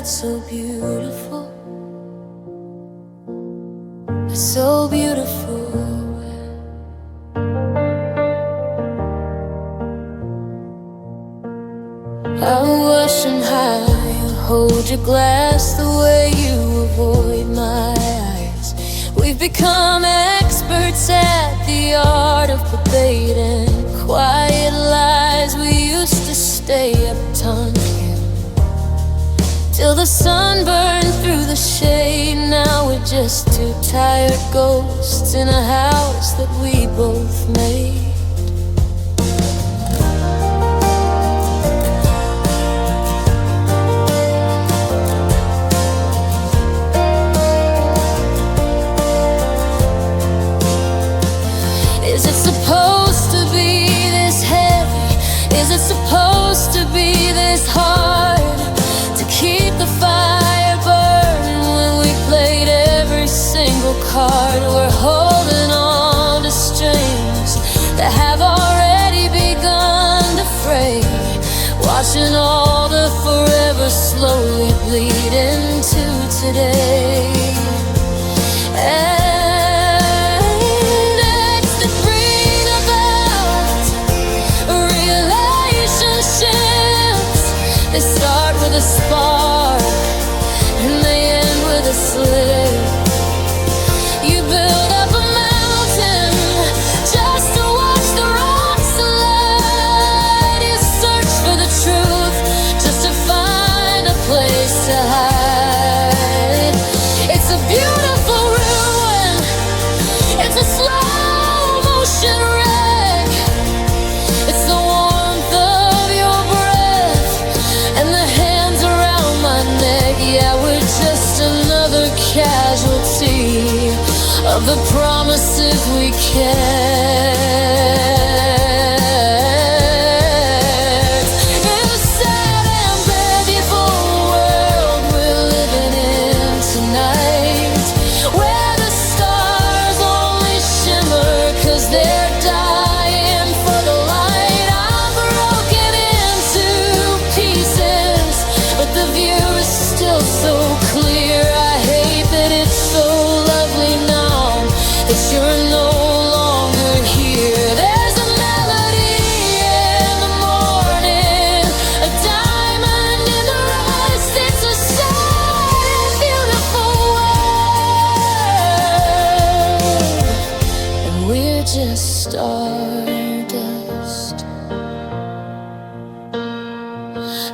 that's so beautiful, so beautiful. I wash and high, hold your glass the way you avoid my eyes. We've become experts at the art of debating quiet lies. We used to stay up talking till the sun burned through the shade. Now we're just two tired ghosts in a house that we both made. Is it supposed to be this heavy? Is it supposed to be this hard to keep the fire burning when we played every single card? We're holding on to strings that have already begun to fray, watching all the forever slowly bleed into today. They start with a spark and they end with a slip. You build up a mountain just to watch the rocks slide. You search for the truth just to find a place to hide. It's a beautiful ruin. It's a slow motion wreck. It's the warmth of your breath and the hands around my neck. Yeah, we're just another casualty of the promises we kept. In a sad and beautiful world we're living in tonight, where the stars only shimmer 'cause they're dying for the light. I'm broken into pieces, but the view is still so clear. I hate that it's so lovely now that you're no longer here. There's a melody in the morning, a diamond in the rust. It's a sad and beautiful world, and we're just stardust.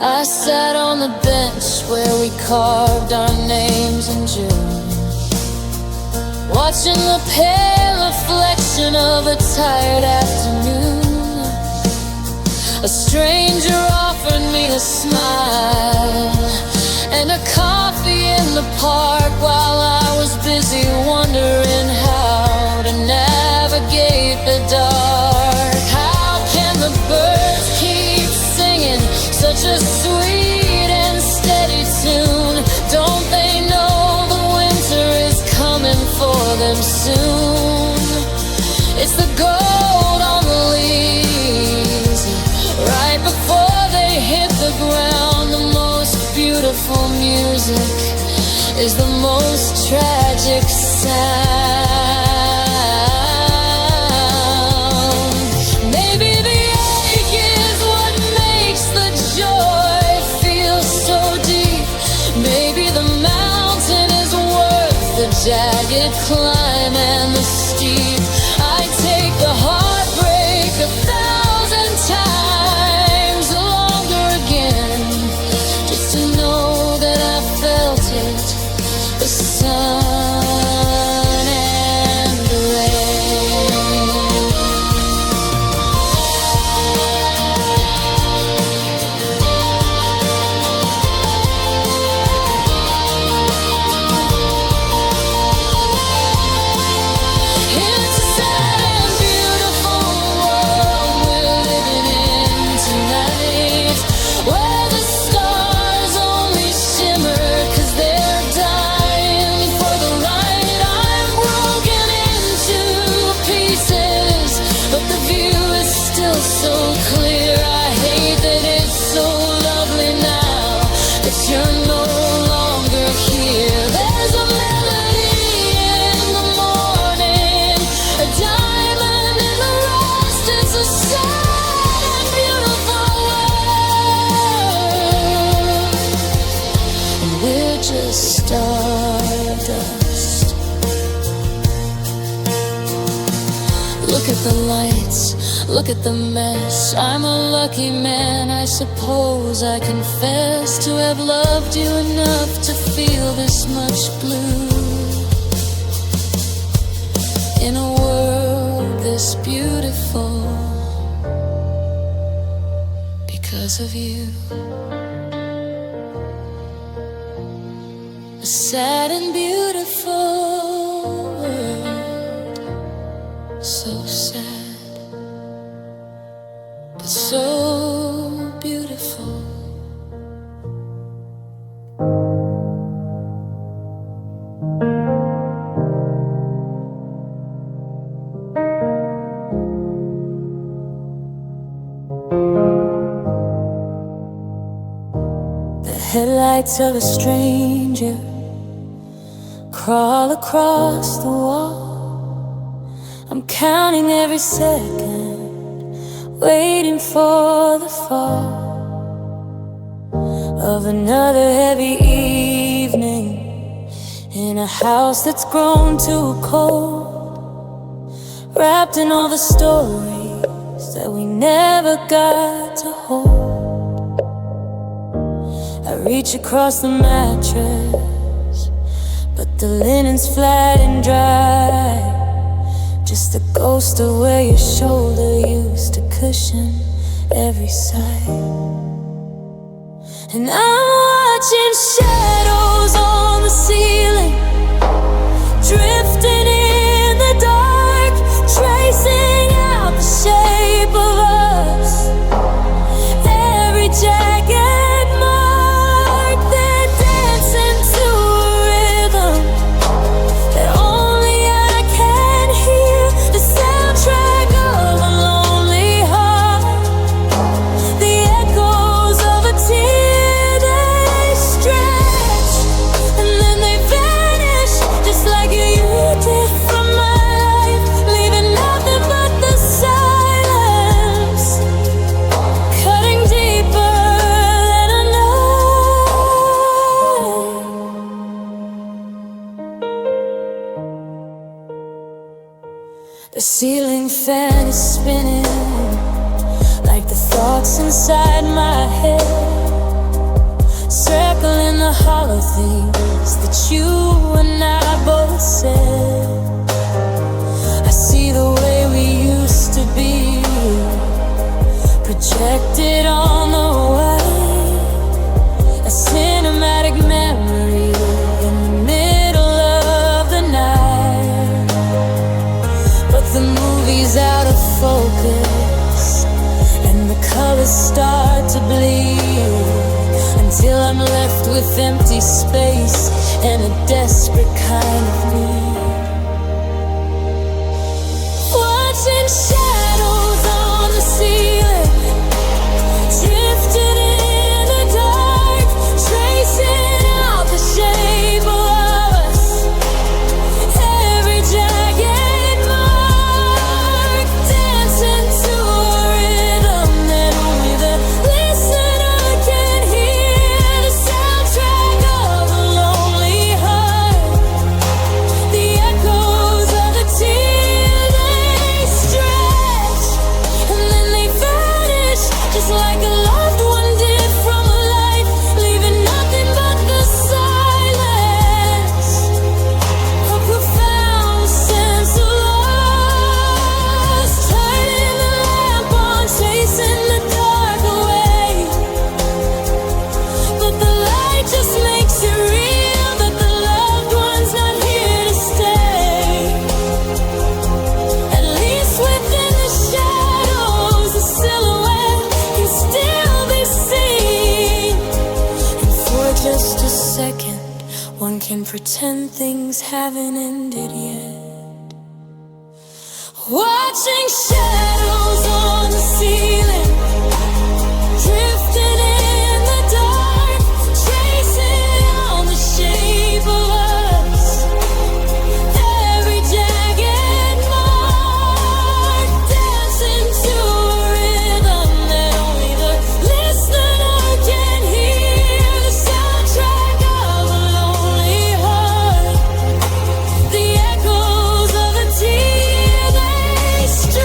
I sat on the bench where we carved our names in June, watching the pale reflection of a tired afternoon. A stranger offered me a smile and a coffee in the park while I was busy wondering how to navigate the dark. How can the birds keep singing such a sweet and steady tune? Don't they know the winter is coming for them soon? It's the gold on the leaves right before they hit the ground. The most beautiful music is the most tragic sound. Maybe the ache is what makes the joy feel so deep. Maybe the mountain is worth the jagged climb and the steep. I take the heartbreak 1,000 times longer again, just to know that I felt it, the sun and the rain. Look at the lights, look at the mess. I'm a lucky man, I suppose I confess to have loved you enough to feel this much blue. In a world this beautiful, because of you. A sad and beautiful world, so sad, but so beautiful. The headlights of a stranger crawl across the wall. I'm counting every second, waiting for the fall of another heavy evening in a house that's grown too cold, wrapped in all the stories that we never got to hold. I reach across the mattress, but the linen's flat and dry, just a ghost of where your shoulder used to cushion every sigh. And I'm watching shadows on the ceiling, drifting in the dark, tracing out the shape of us. Every jagged mark, they're dancing to a rhythm that only I can hear. The soundtrack of a lonely heart, the echoes of a tear. They stretch and then they vanish, just like you did from my life, leaving nothing but the silence, cutting deeper than a knife. The ceiling fan is spinning like the thoughts inside my head, circling the hollow things that you and I both said. I see the way we used to be, projected on the wire, a cinematic memory in the middle of the night. But the movie's out of focus and the colors start to bleed, until I'm left with empty space and a desperate kind of need. Watching shadows on the ceiling, drifting in the dark, tracing out the shape of us. Every jagged mark, dancing to a rhythm that only the listener can hear. The soundtrack of a lonely heart, the echoes of the tear. They stretch and then they vanish, just like a loved one did from a life, leaving nothing but the silence, a profound sense of loss. Turning the lamp on, chasing the dark away, but the light just makes it real that the loved one's not here to stay. At least within the shadows, the silhouette can still be seen. And for just a second, one can pretend things haven't ended yet. Watching shadows on the ceiling, drifting in the dark, tracing out the shape of us. Every jagged mark, dancing to a rhythm that only the listener can hear. The soundtrack of a lonely heart, the echoes of a tear. They stretch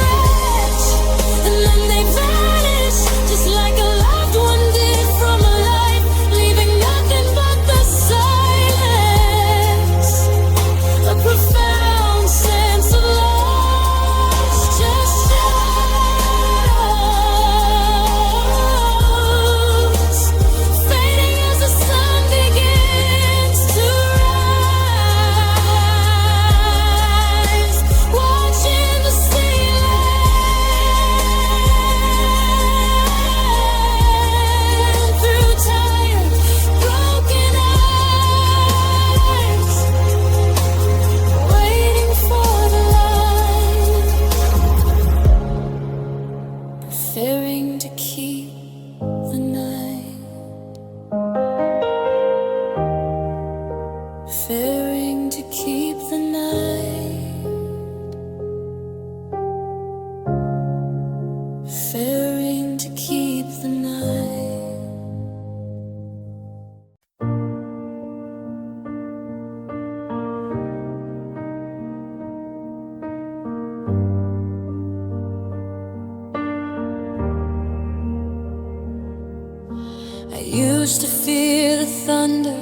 used to fear the thunder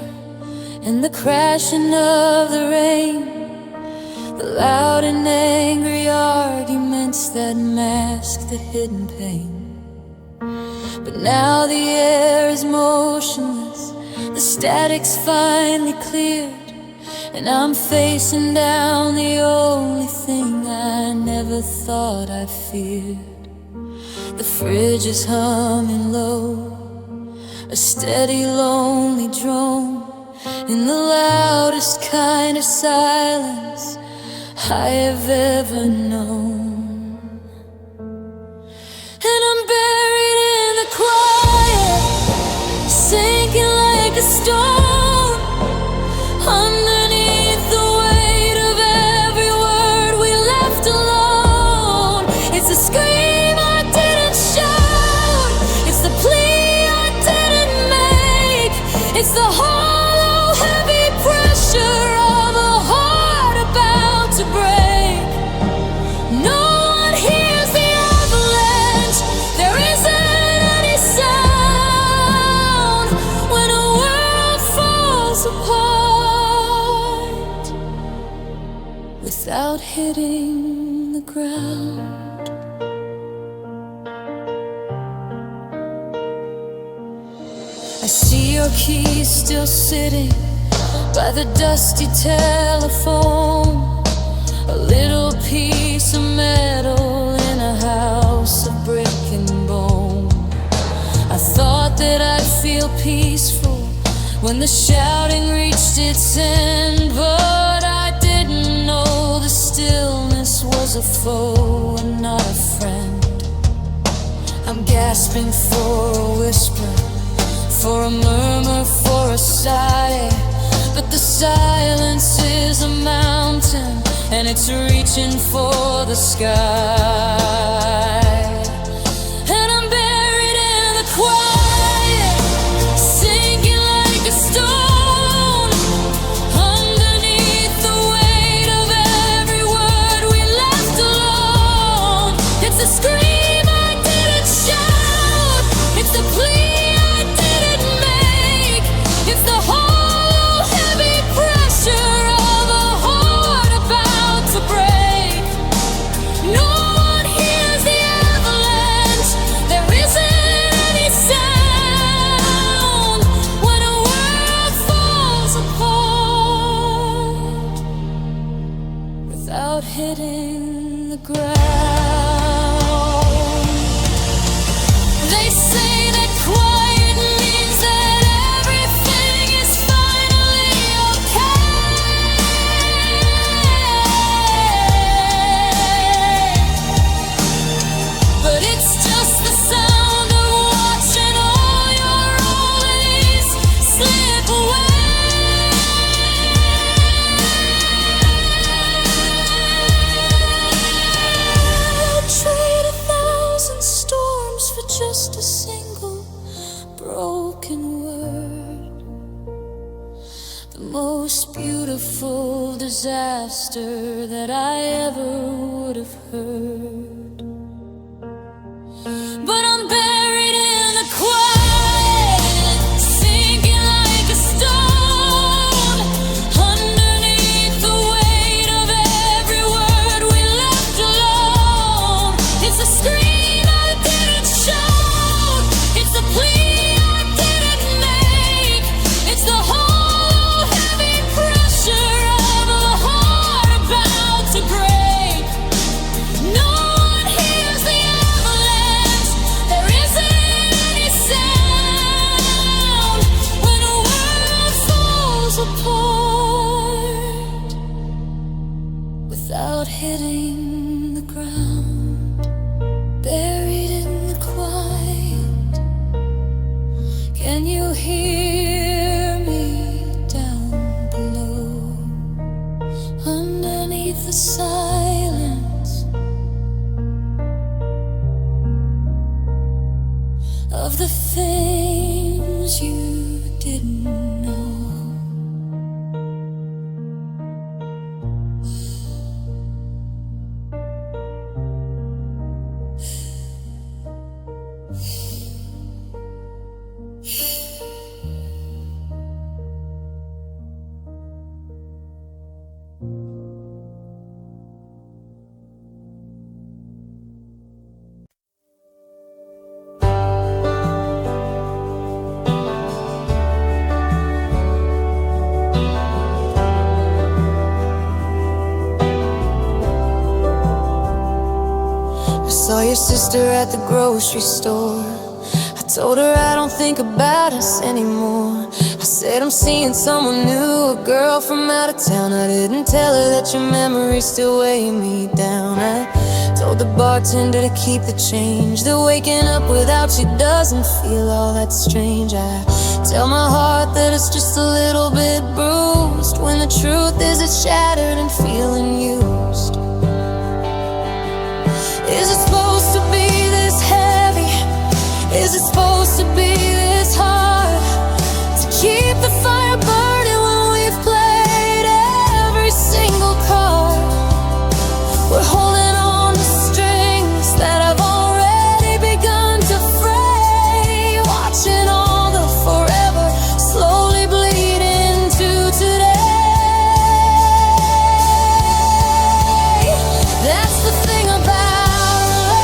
and the crashing of the rain, the loud and angry arguments that mask the hidden pain. But now the air is motionless, the static's finally cleared, and I'm facing down the only thing I never thought I feared. The fridge is humming low, a steady lonely drone, in the loudest kind of silence I have ever known. And I'm buried in the quiet, sinking like a stone, underneath the weight of every word we left alone. It's a scream I didn't shout, it's the plea I didn't make, it's the hollow, heavy pressure of a heart about to break. No one hears the avalanche, there isn't any sound when a world falls apart without hitting the ground. I see your keys still sitting by the dusty telephone, a little piece of metal in a house of brick and bone. I thought that I'd feel peaceful when the shouting reached its end, but I didn't know the stillness was a foe and not a friend. I'm gasping for a whisper, for a murmur, for a sigh, but the silence is a mountain and it's reaching for the sky. And I'm buried in the quiet, sinking like a stone, underneath the weight of every word we left alone. It's a scream I didn't shout, it's the plea I didn't make, it's the hollow, heavy pressure of a heart about to break. No one hears the avalanche, there isn't any sound when a world falls apart without hitting the ground. They say that quiet means that everything is finally okay, but it's just the sound of watching all your oldies slip away. I'd trade 1,000 storms for just a single broken word, the most beautiful disaster that I ever would have heard. But I'm buried in the quiet, sinking like a stone, underneath the weight of every word we left alone. It's a scream I didn't shout, it's the plea I didn't make, it's the hollow, heavy pressure of a heart about to break. No one hears the avalanche, there isn't any sound when a world falls apart without hitting the ground. Buried in the quiet, can you hear me down below? Underneath the silence of the things you didn't know. your sister at the grocery store. I told her I don't think about us anymore. I said I'm seeing someone new, a girl from out of town. I didn't tell her that your memories still weigh me down. I told the bartender to keep the change, that waking up without you doesn't feel all that strange. I tell my heart that it's just a little bit bruised, when the truth is it's shattered and feeling used. Is it supposed to be this heavy? Is it supposed to be this hard? To keep the fire burning when we've played every single card. We're holding on to strings that have already begun to fray, watching all the forever slowly bleed into today. That's the thing about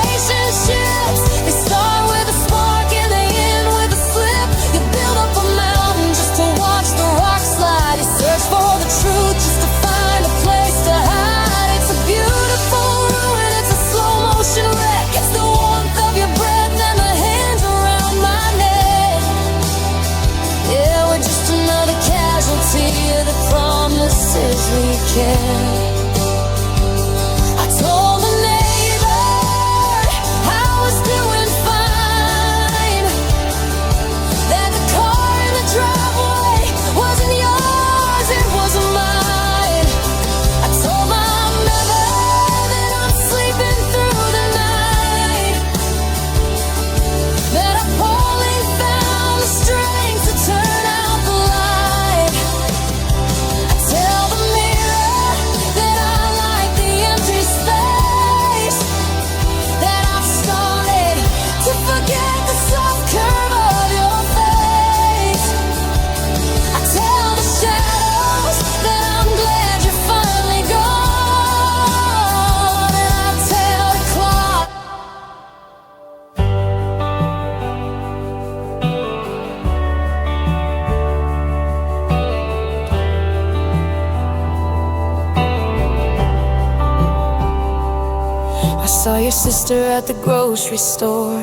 relationships. They start with a spark and they end with a slip. You build up a mountain just to watch the rock slide. You search for the truth just to find a place to hide. It's a beautiful ruin, it's a slow motion wreck. It's the warmth of your breath and the hands around my neck. Yeah, we're just another casualty of the promises we kept. I told the neighbor I was doing fine, that the car in the driveway wasn't yours, it wasn't mine. I told my mother that I'm sleeping through the night, that I finally found the strength to turn out the light. I tell the mirror that I like the empty space, that I've started to forget the soft curve of your face. I tell the shadows that I'm glad you're finally gone, and I tell the clock I saw your sister at the grocery store.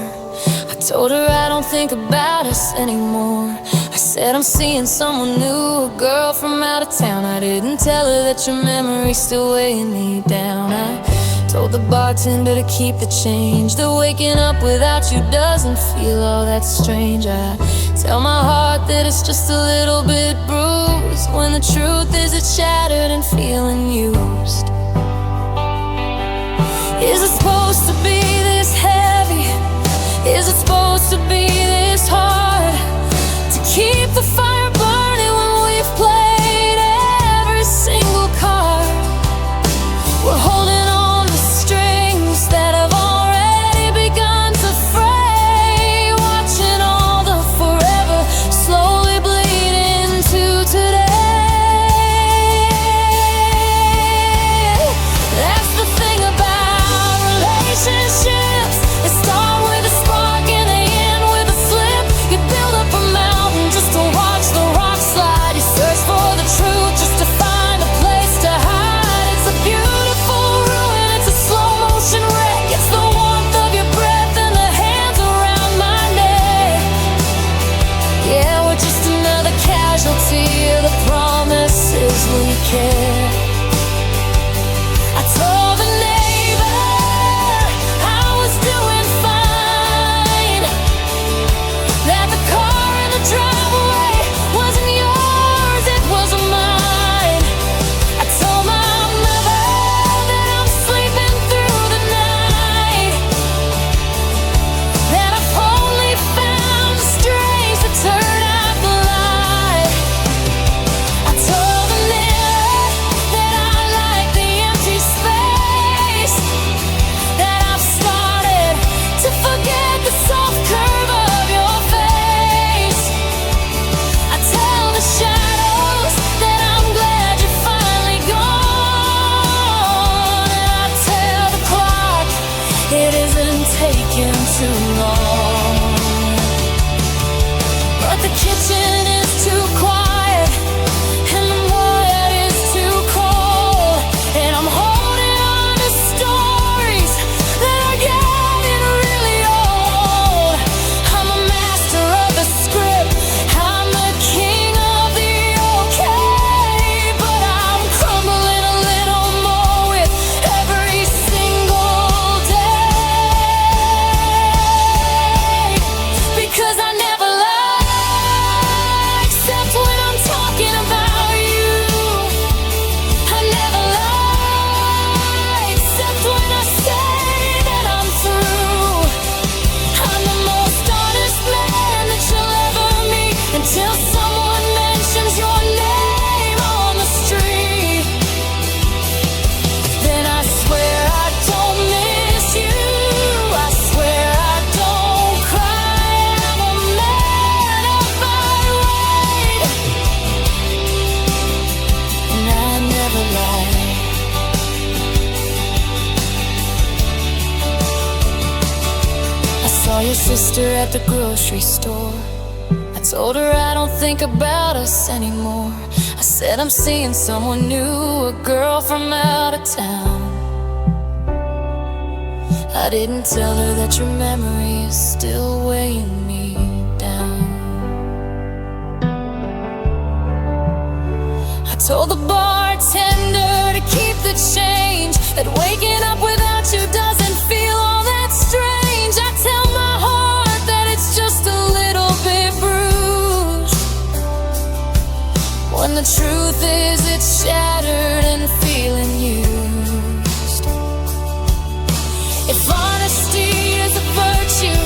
I told her I don't think about us anymore. I said I'm seeing someone new, a girl from out of town. I didn't tell her that your memories still weighing me down. I told the bartender to keep the change, that waking up without you doesn't feel all that strange. I tell my heart that it's just a little bit bruised, when the truth is it's shattered and feeling used. Is it supposed to be this heavy? Is it supposed to be this hard? To keep the fire burning when we've played every single card. We're holding on to strings that have already begun to fray, watching all the forever slowly bleed into today. That's the thing about relationships. They start with a spark and they end with a slip. You build up a mountain just to watch kissed her at the grocery store. I told her I don't think about us anymore. I said I'm seeing someone new, a girl from out of town. I didn't tell her that your memory is still weighing me down. I told the bartender to keep the change, that waking up without you doesn't feel all that strange. I tell my heart that it's just a little bit bruised, when the truth is it's shattered and feeling used. If honesty is a virtue,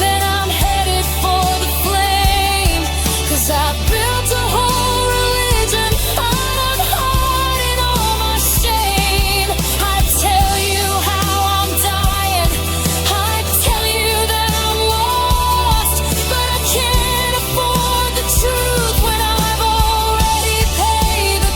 then I'm headed for the flame, 'cause I built a whole religion out of hiding all my shame. I tell you how I'm dying, I tell you that I'm lost, but I can't afford the truth when I've already paid the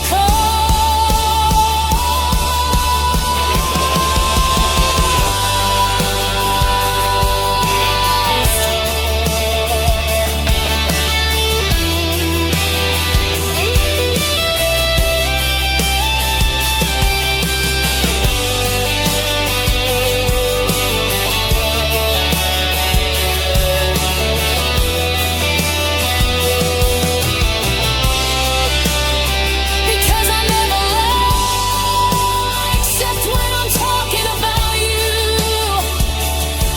because I never lie, except when I'm talking about you.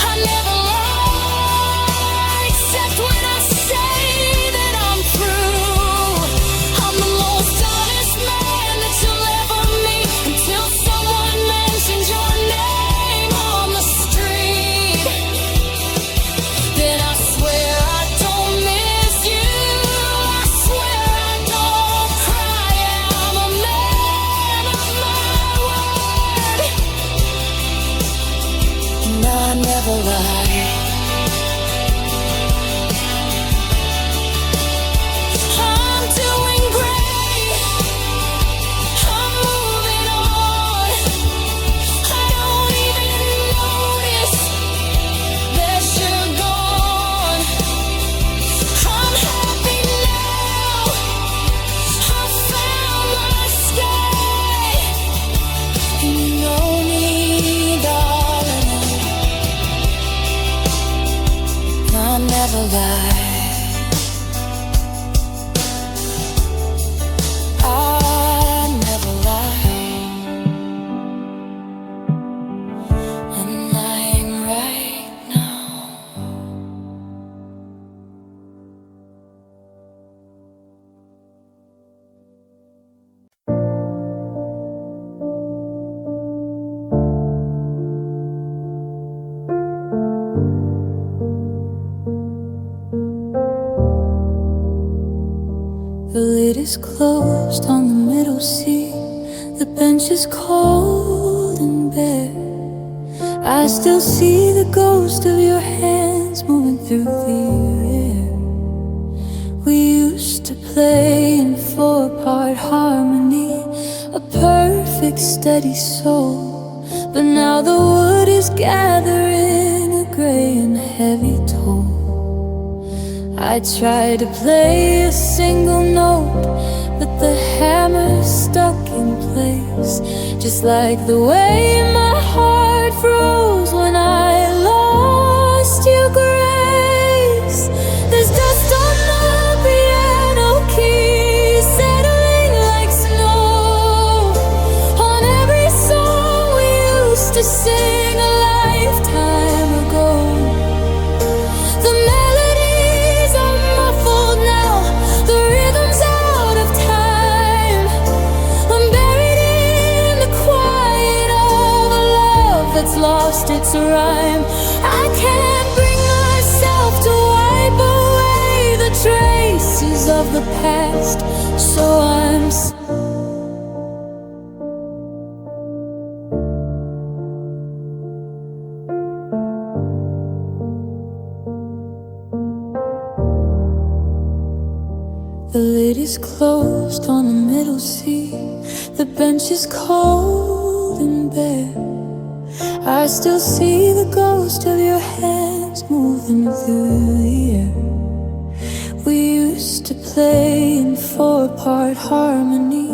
I never lie, except when I say that I'm through. I'm the most honest man that you'll ever meet, until someone mentions your name on the street. Then I swear I don't miss you, I swear I don't cry. I'm a man of my word, and I never lie. I'm doing great, I'm moving on. I don't even notice that you're gone. I'm happy now, I found my sky. You know me, darling, I never lie. I never lie. I'm lying right now. The lid is closed on the middle seat. The bench is cold and bare. I still see the ghost of your hands moving through the air. We used to play in 4-part harmony, a perfect steady soul. But now the wood is gathering a gray and heavy toll. I tried to play a single note, but the hammer's stuck in place, just like the way my heart froze when I lost your grace. There's dust on the piano keys, settling like snow on every song we used to sing a lifetime ago. The melodies are muffled now, the rhythm's out of time. I'm buried in the quiet of a love that's lost its rhyme. I can't bring myself to wipe away the traces of the past, so I'm The lid is closed on the middle seat. The bench is cold and bare. I still see the ghost of your hands hands moving through the air. We used to play in 4-part harmony,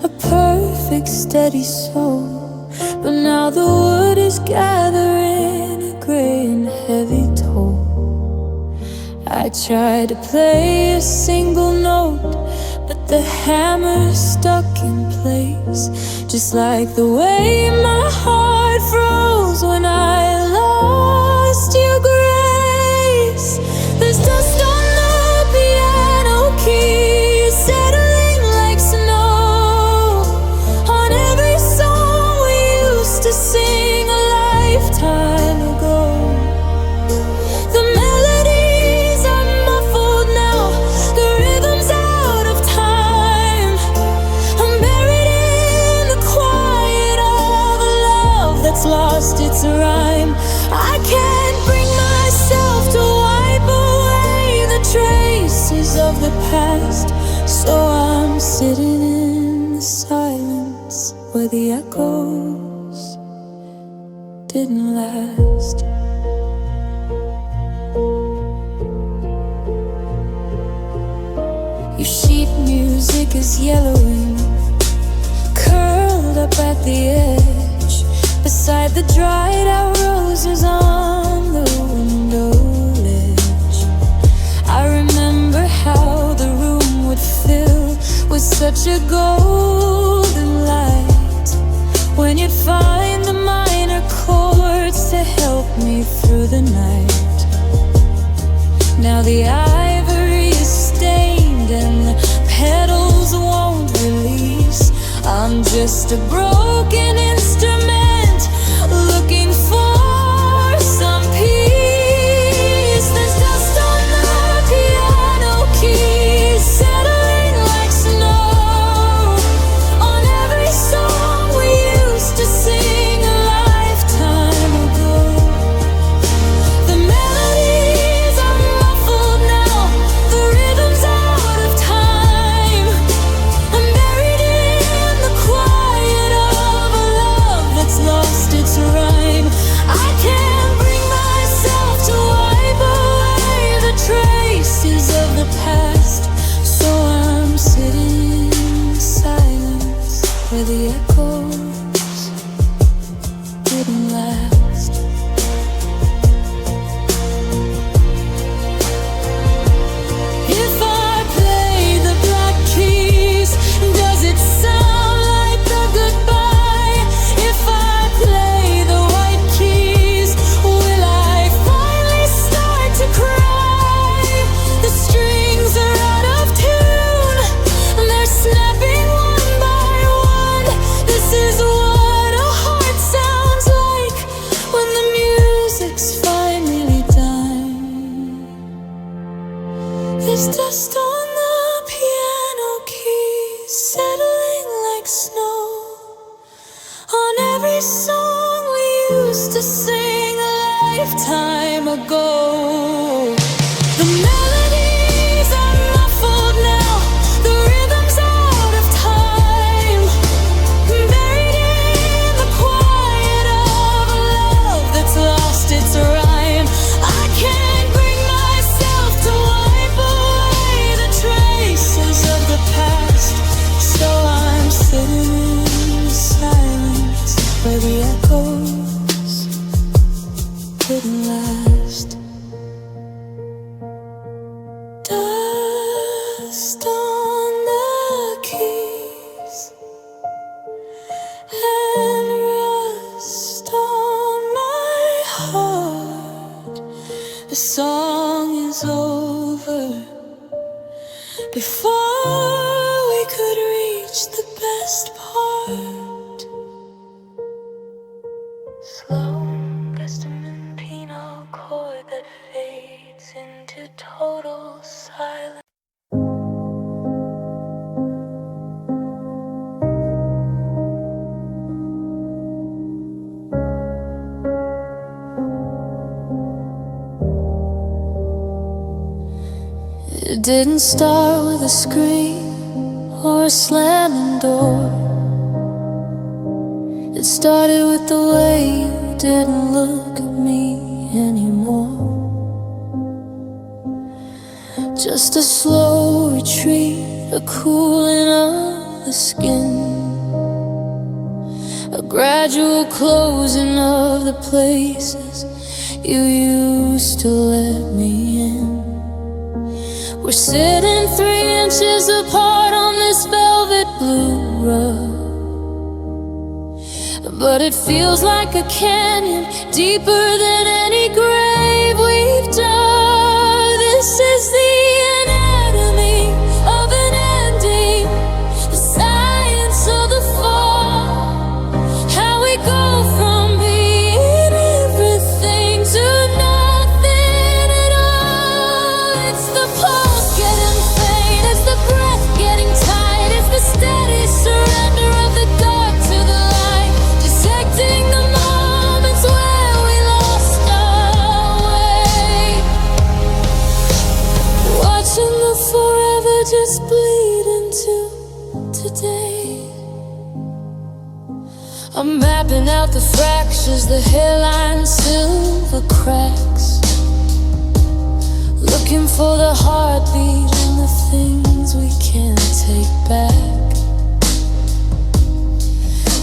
a perfect steady soul. But now the wood is gathering a gray and heavy toll. I tried to play a single note, but the hammer's stuck in place. Just like the way my heart froze when I lost your grace. There's dust on the piano keys, settling like snow on every song we used to sing a lifetime ago. The melodies are muffled now, the rhythm's out of time. I'm buried in the quiet of a love that's lost its rhyme. I can't bring myself to wipe away the traces of the past, so I'm sitting in the silence where the echoes didn't last. Your sheet music is yellowing, curled up at the edge, beside the dried out roses on the window ledge. I remember how the room would fill with such a golden light when you'd find the minor chords to help me through the night. Now the ivory is stained and the petals won't release. I'm just a broken instrument looking for some peace. There's dust on the piano keys, settling like snow on every song we used to sing a lifetime ago. The melodies are muffled now, the rhythm's out of time. I'm buried in the quiet of a love that's lost its rhyme. I can't bring myself to wipe away the traces of the past, so I'm sitting in silence where the echoes didn't last. If I play the black keys, does it sound like a goodbye? If I play the white keys, will I finally start to cry? The strings are out of tune, they're snapping one by one. This is what a heart sounds like when the music's finally done. There's dust on the piano keys, settling like snow on every song we used to sing a lifetime ago. The melodies are muffled now, the rhythm's out of time. Buried in the quiet of a love that's lost its rhyme. I can't bring myself to wipe away the traces of the past, so I'm sitting in silence where the echoes didn't last. Dust on the keys and rust on my heart. The song is over before we could reach the best part. Slow Gestamin penal chord that fades into total silence. It didn't start with a scream or a slamming door. It started with the way you didn't look at me anymore. Just a slow retreat, a cooling of the skin, a gradual closing of the places you used to let me in. We're sitting 3 inches apart on this velvet blue rug, but it feels like a canyon, deeper than any grave we've dug. This is the anatomy of an ending, the science of the fall, how we go from being everything to nothing at all. It's the pulse getting faint, it's the breath getting tight, it's the steady surrender of the dark to the light, dissecting the moments where we lost our way, watching the forever just bleed into today. I'm mapping out the fractures, the hairline, silver cracks, looking for the heartbeat and the things we can't take back.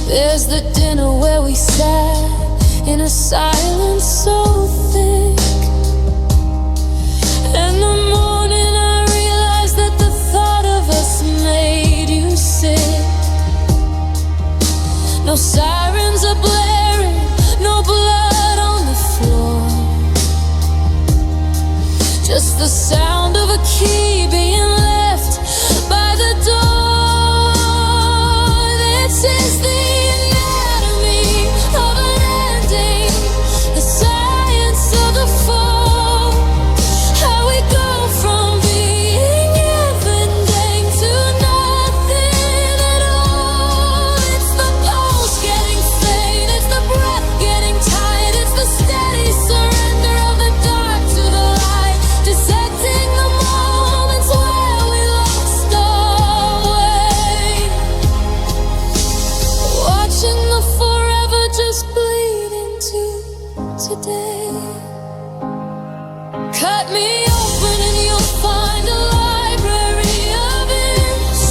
There's the dinner where we sat in a silence so thick, and the morning I realized that the thought of us made you sick. No sirens are blaring, no blood on the floor, just the sound of a key being left by the door. This is the anatomy of an ending, the science of the fall, how we go from being everything to nothing at all. It's the pulse getting faint, it's the breath getting tight, it's the steady surrender of the dark to the light, dissecting the moments where we lost our way, watching the forever just bleed into today. Cut me open and you'll find a library of ends,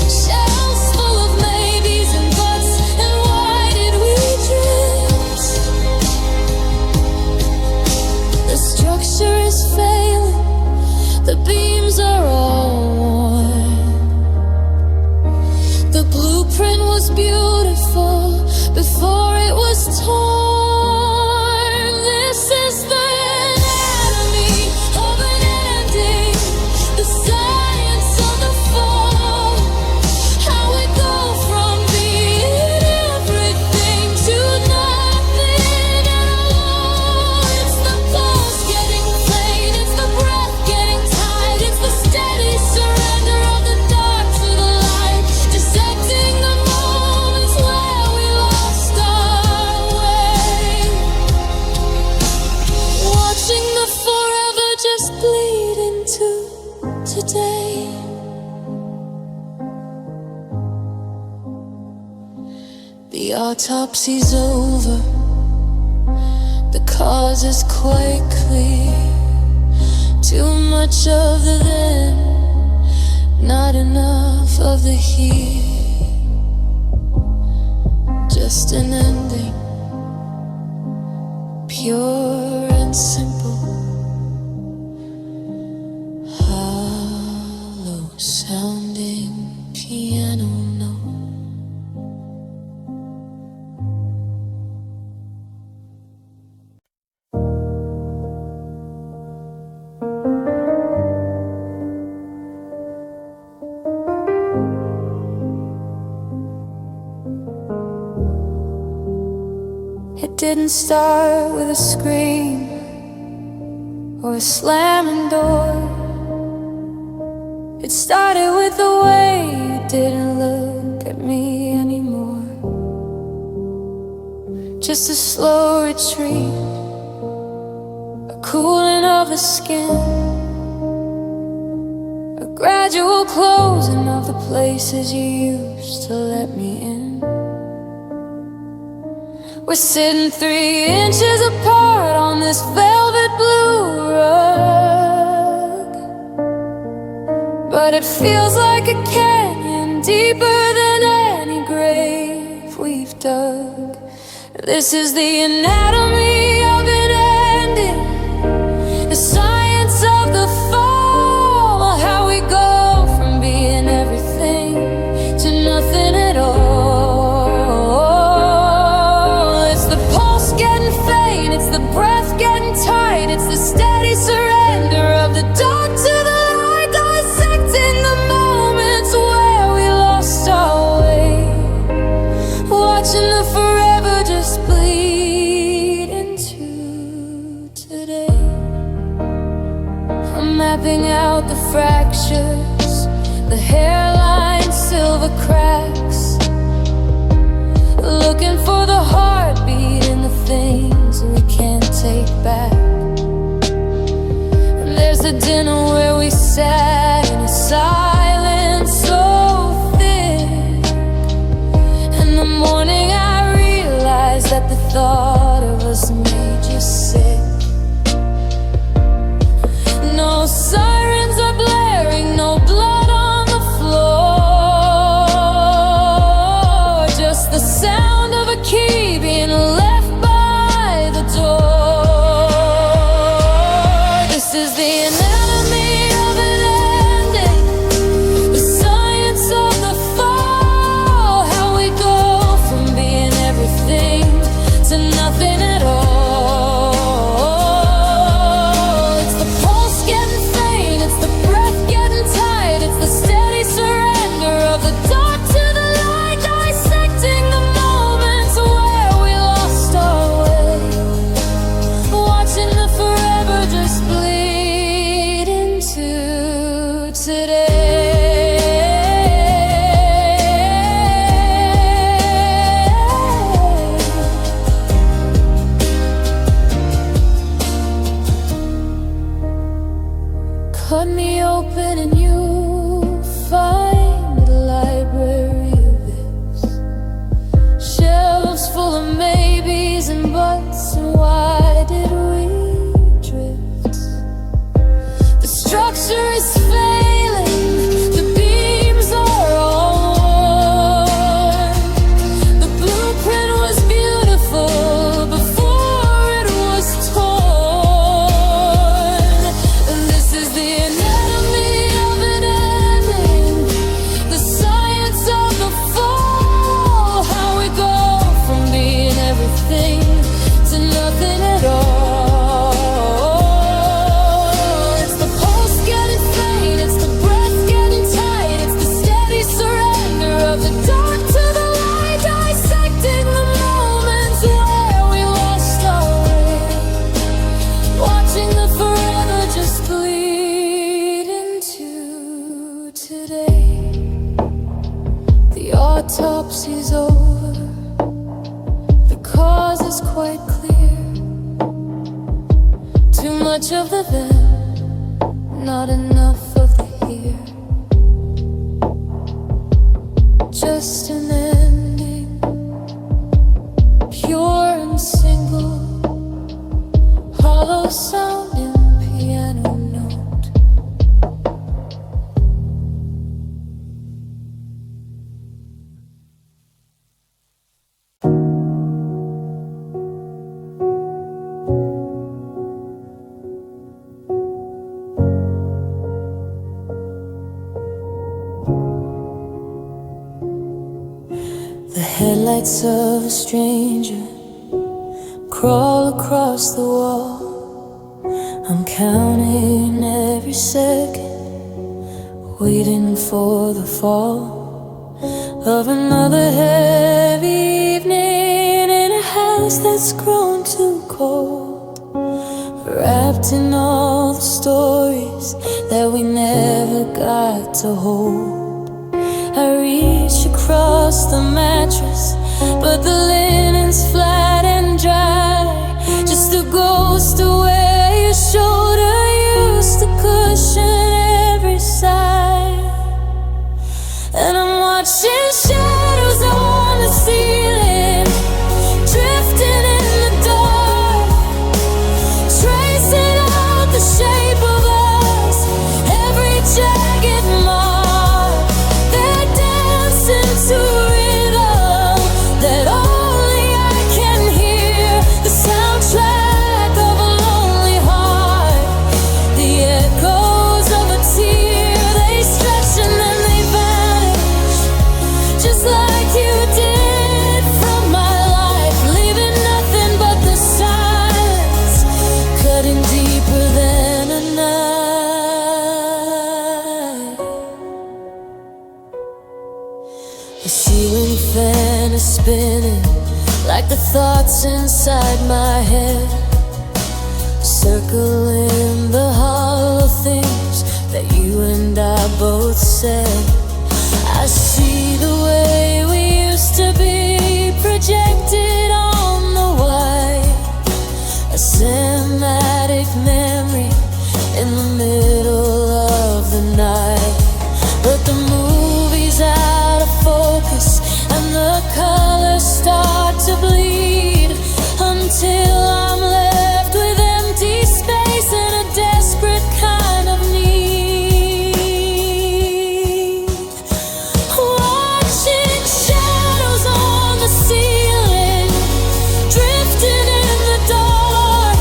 shelves full of maybes and buts, and why did we drift? The structure is failing, the beams are all worn. The blueprint was beautiful before it was torn. This is the anatomy of an ending, the science of the fall, how we go from being everything to nothing at all. It's the pulse getting faint, it's the breath getting tight, it's the steady surrender of the dark to the light, dissecting the moments where we lost our way, watching the forever just bleed into today. The autopsy's over, the cause is quite clear. Too much of the then, not enough of the here. Just an ending, pure and simple, hollow sounding piano note. It didn't start with a scream or a slamming door. It started with the way you didn't look at me anymore. Just a slow retreat, a cooling of the skin, a gradual closing of the places you used to let me in. We're sitting 3 inches apart on this velvet blue rug, but it feels like a canyon deeper than any grave we've dug. This is the anatomy of an ending, the science of the fall, how we go from being everything to nothing at all. It's the pulse getting faint, it's the breath getting tight, it's the steady surrender of the dark to the light, dissecting the moments where we lost our way, watching the forever just bleed into today. I'm mapping out the fractures, the hairline, silver cracks, looking for the heartbeat in the things we can't take back. There's a dinner where we sat in a silence so thick. In the morning I realized that the thought of us made you sick. No sirens are blaring, no blood on the floor, just the sound of a key being left by the door. This is the anatomy of an ending, the science of the fall, how we go from being everything to nothing at all. It's the pulse getting faint, it's the breath getting tight, it's the steady surrender of the dark to the light, dissecting the moments where we lost our way, watching the forever just bleed into today. Cut me open and you find a library of this, shelves full of maybes and buts, and why did we drift? The structure is failing, the beams are all worn. The blueprint was beautiful before it was torn. And this is the anatomy of an ending, the science of the fall, how we go from being everything to nothing at all. It's the pulse getting faint, it's the breath getting tight, it's the steady surrender of the dark to the light, dissecting the moments where we lost our way, watching the forever just bleed into today. The autopsy's over, the cause is quite clear. Too much of the then, not enough of the here. Just an ending, pure and single, hollow sounding piano note. The headlights of a stranger crawl across the wall. I'm counting every second, waiting for the fall of another heavy evening in a house that's grown too cold, wrapped in all the stories that we never got to hold. I reach across the mattress, but the linen's flat and dry, just a ghost of where your shoulder used to cushion every side. And I'm watching shadows on the ceiling, drifting in the dark, tracing out the shape of us, every jagged mark. ceiling fan is spinning like the thoughts inside my head, circling the hollow things that you and I both said. I see the way we used to be projected on the wire, a cinematic memory in the middle of the night. But the movie's out of focus and the colors start to bleed until I'm left with empty space and a desperate kind of need. Watching shadows on the ceiling, drifting in the dark,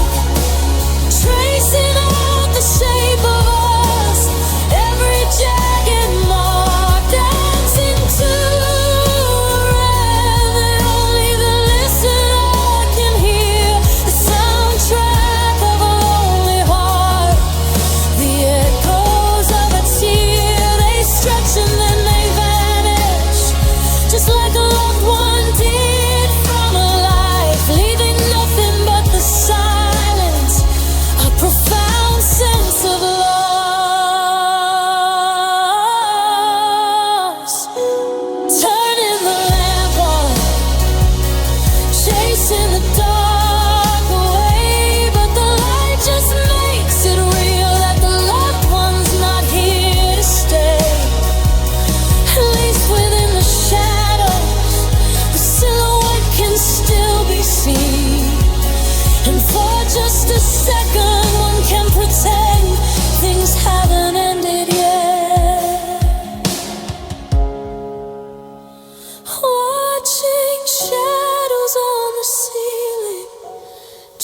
tracing out the shape of us, every jagged mark, dancing to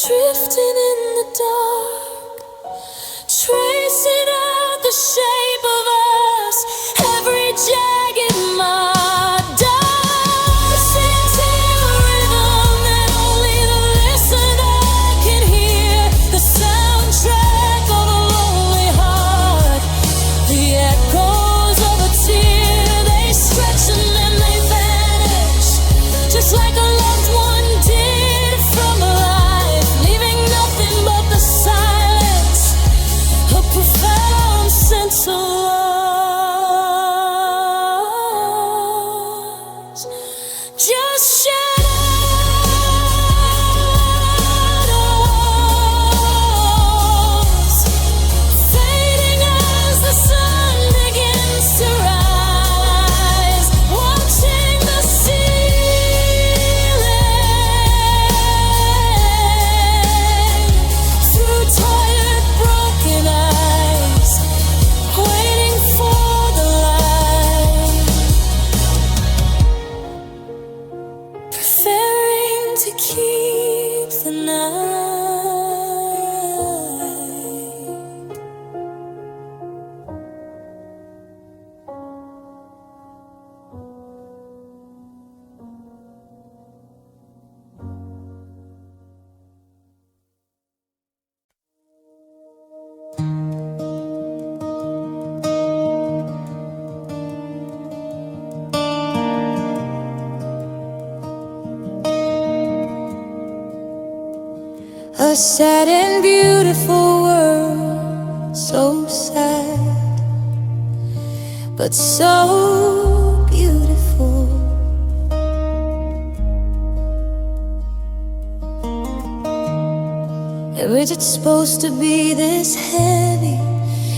drifting in the dark, tracing out the shape of us, every jagged mark, dancing to a rhythm that only the listener can hear, the soundtrack of a lonely heart, the echoes of a tear, they stretch and then they vanish, just like a loved one did from a life, leaving nothing but the silence, a profound sense of loss. Just shadows, fading as the sun begins to rise, watching the ceiling through tired, broken eyes, waiting for the light, preferring to keep the night. A sad and beautiful world, so sad, but so beautiful. Is it supposed to be this heavy?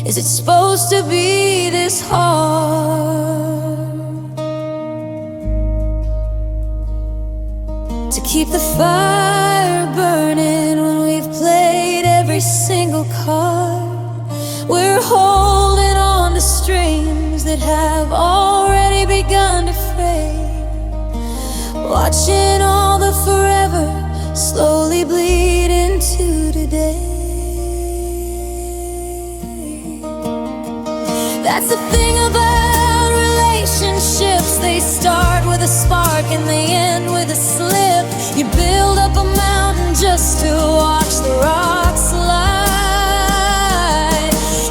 Is it supposed to be this hard? To keep the fire burning when we've played every single card. We're holding on to strings that have already begun to fray, watching all the forever slowly bleed into today. That's the thing about relationships, they start with a spark and they end with a slip. You build up a mountain just to watch the rocks slide.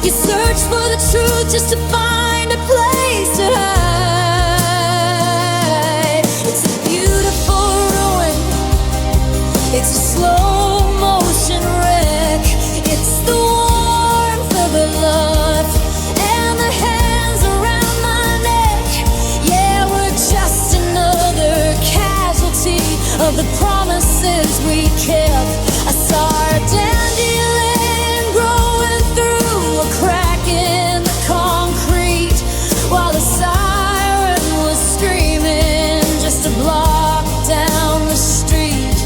You search for the truth just to find a place to hide. of the promises we kept. I saw our dandelion growing through a crack in the concrete, while the siren was screaming just a block down the street.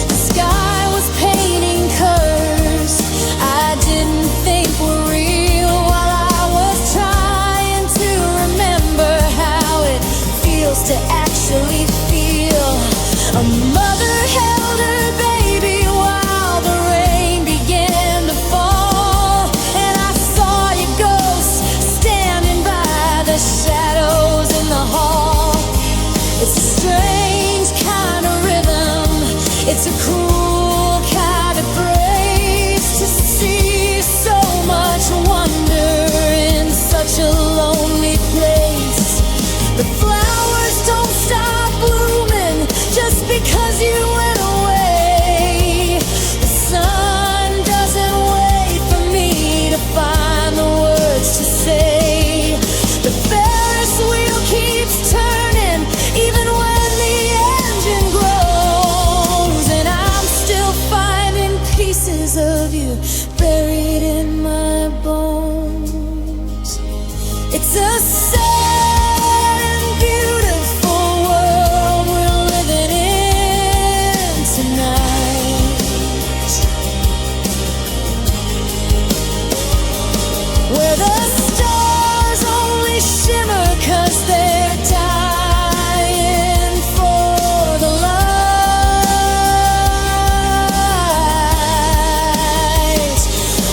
The sky was painting curves I didn't think were real, while I was trying to remember how it feels to actually feel. A mother held her baby while the rain began to fall, and I saw your ghost standing by the shadows in the hall. It's a strange kind of rhythm, it's a cruel kind of grace to see so much wonder in such a lonely place. The flowers don't stop blooming just because you went away. The sun doesn't wait for me to find the words to say. The Ferris wheel keeps turning even when the engine grows, and I'm still finding pieces of you buried in my bones. It's a sad and beautiful world we're living in tonight, where the stars only shimmer 'cause they're dying for the light.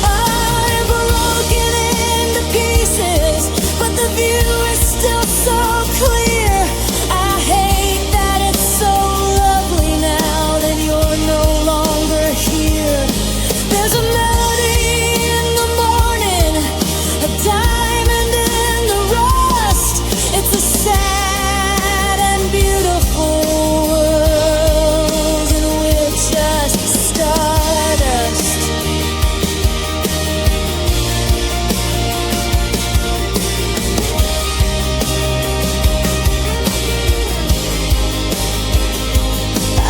I'm broken into pieces, but the view is still so clear. I hate that it's so lovely now that you're no longer here. There's a melody in the morning, a diamond in the rust. It's a sad and beautiful world, and we're just stardust.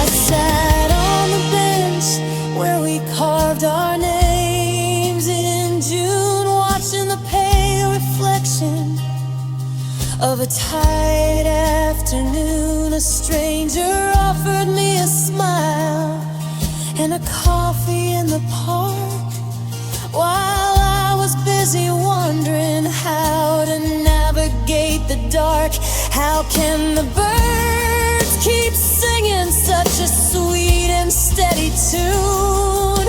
I sat on the bench where we carved our names in June, watching the pale reflection of a tired afternoon. A stranger offered me a smile and a coffee in the park, while I was busy wondering how to navigate the dark. How can the birds keep singing such a sweet and steady tune?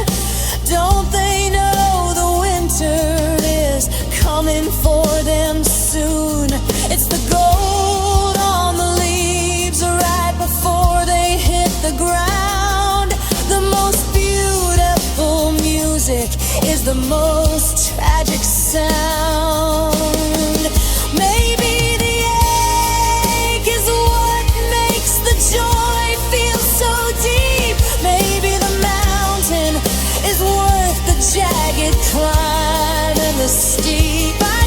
Don't they know the winter is coming for them soon? It's the gold on the leaves right before they hit the ground. The most beautiful music is the most tragic sound. Maybe the ache is what makes the joy feel so deep. Maybe the mountain is worth the jagged climb and the steep. I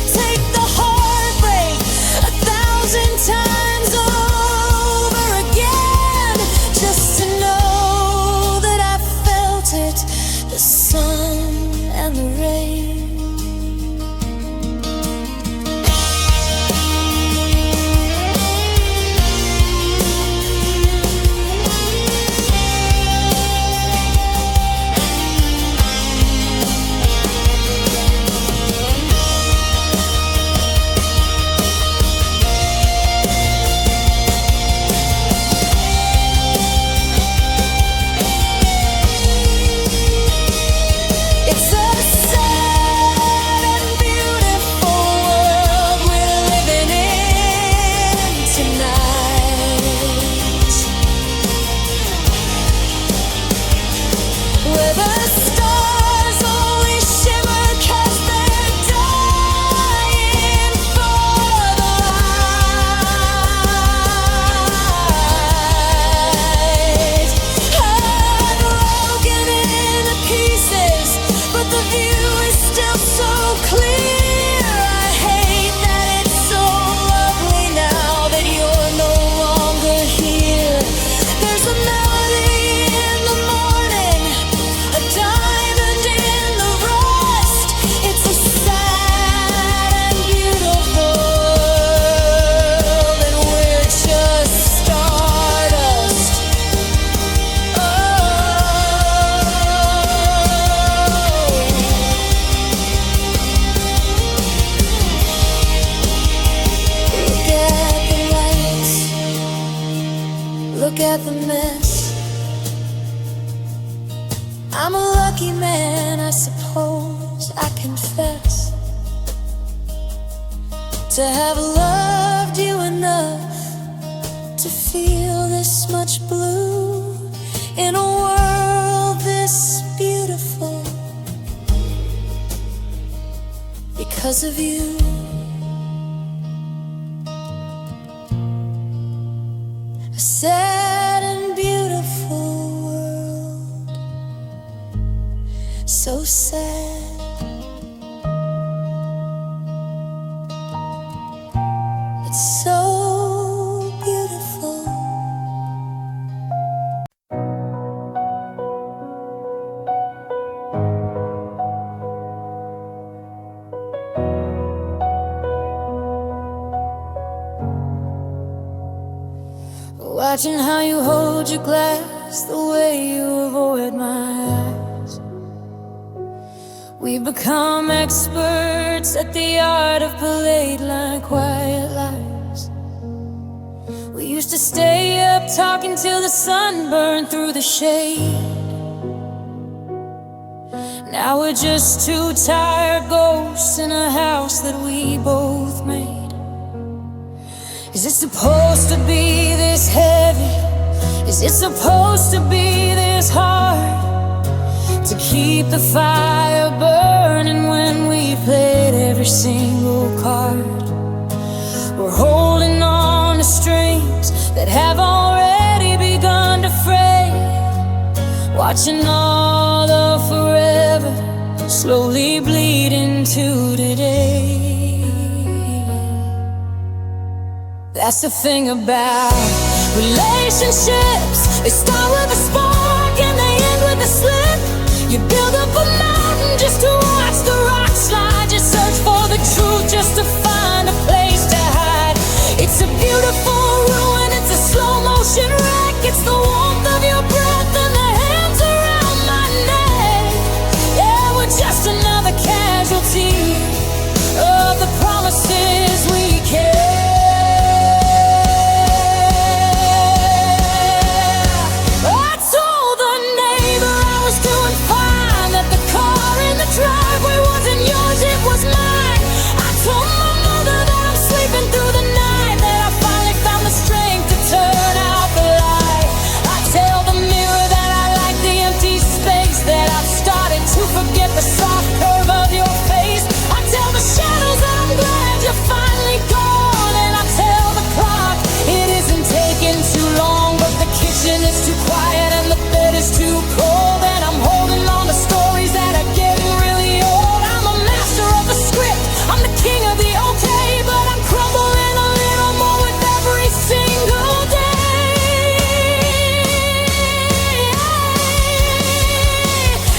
look at the mess. I'm a lucky man, I suppose I confess, to have loved you enough to feel this much blue in a world this beautiful because of you. A sad and beautiful world, so sad. It's so beautiful. Watching how you hold your glass, the way you avoid my eyes. We've become experts at the art of polite line, quiet lies. We used to stay up talking till the sun burned through the shade. Now we're just two tired ghosts in a house that we both made. Is it supposed to be this heavy? Is it supposed to be this hard to keep the fire burning when we played every single card? We're holding on to strings that have already begun to fray, watching all the forever slowly bleed into today. That's the thing about relationships. They start with a spark and they end with a slip. You build up a mountain just to watch the rock slide. You search for the truth just to find a place to hide. It's a beautiful ruin, it's a slow motion wreck. It's the warmth of your breath and the hands around my neck. Yeah, we're just another casualty of the promises we kept. Driveway wasn't yours, it was mine. I told my mother that I'm sleeping through the night, that I finally found the strength to turn out the light. I tell the mirror that I like the empty space, that I've started to forget the soft curve of your face. I tell the shadows that I'm glad you're finally gone, and I tell the clock it isn't taking too long, but the kitchen is too quiet and the bed is too cold, and I'm holding on to stories that are getting script. I'm the king of the okay, but I'm crumbling a little more with every single day.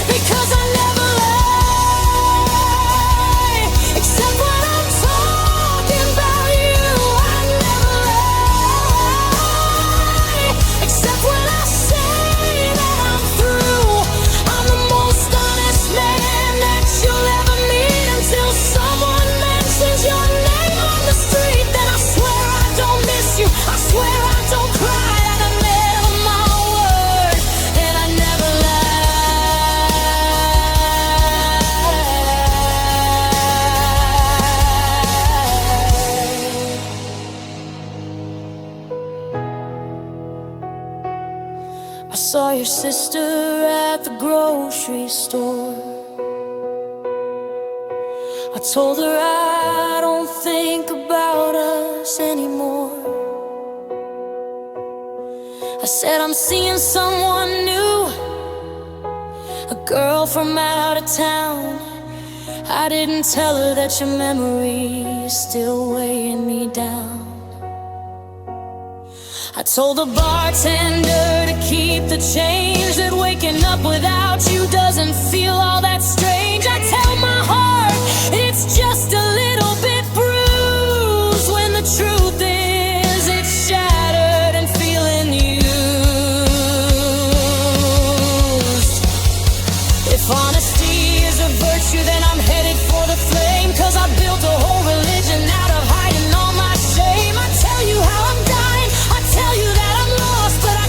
Because I never lie, except when I'm talking about you. I never lie, except when I say that I'm through. I'm the most honest man that you'll ever meet, until someone mentions your name on the street. Then I swear I don't miss you, I swear I don't cry, and I live my word, and I never lie. I saw your sister at the grocery store. I told her I don't think about us anymore. I said I'm seeing someone new, a girl from out of town. I didn't tell her that your memory is still weighing me down. I told the bartender to keep the change, that waking up without you doesn't feel all that strange. I tell my heart it's just a little bit bruised, when the truth is it's shattered and feeling used. If honesty is a virtue, then I'm headed for the flame, 'cause I built a whole religion out of hiding all my shame. I tell you how I'm dying, I tell you that I'm lost, but I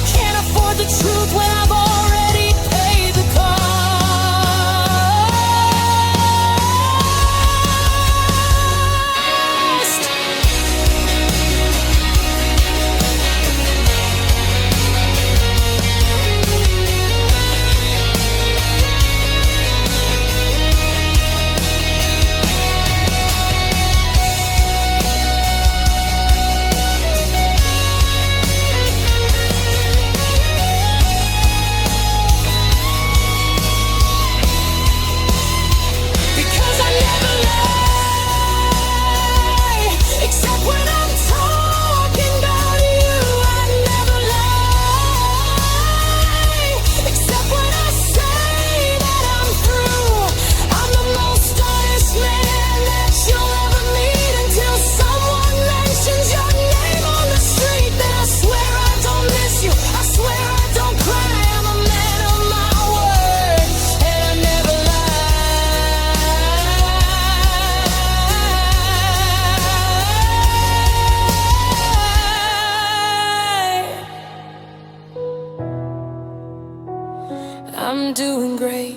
doing great.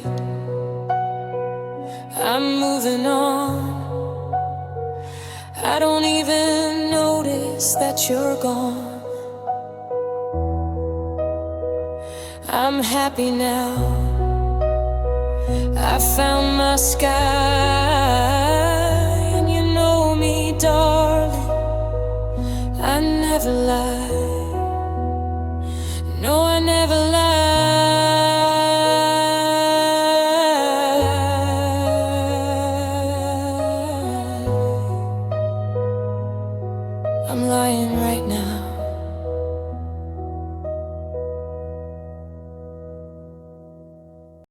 I'm moving on. I don't even notice that you're gone. I'm happy now. I found my sky.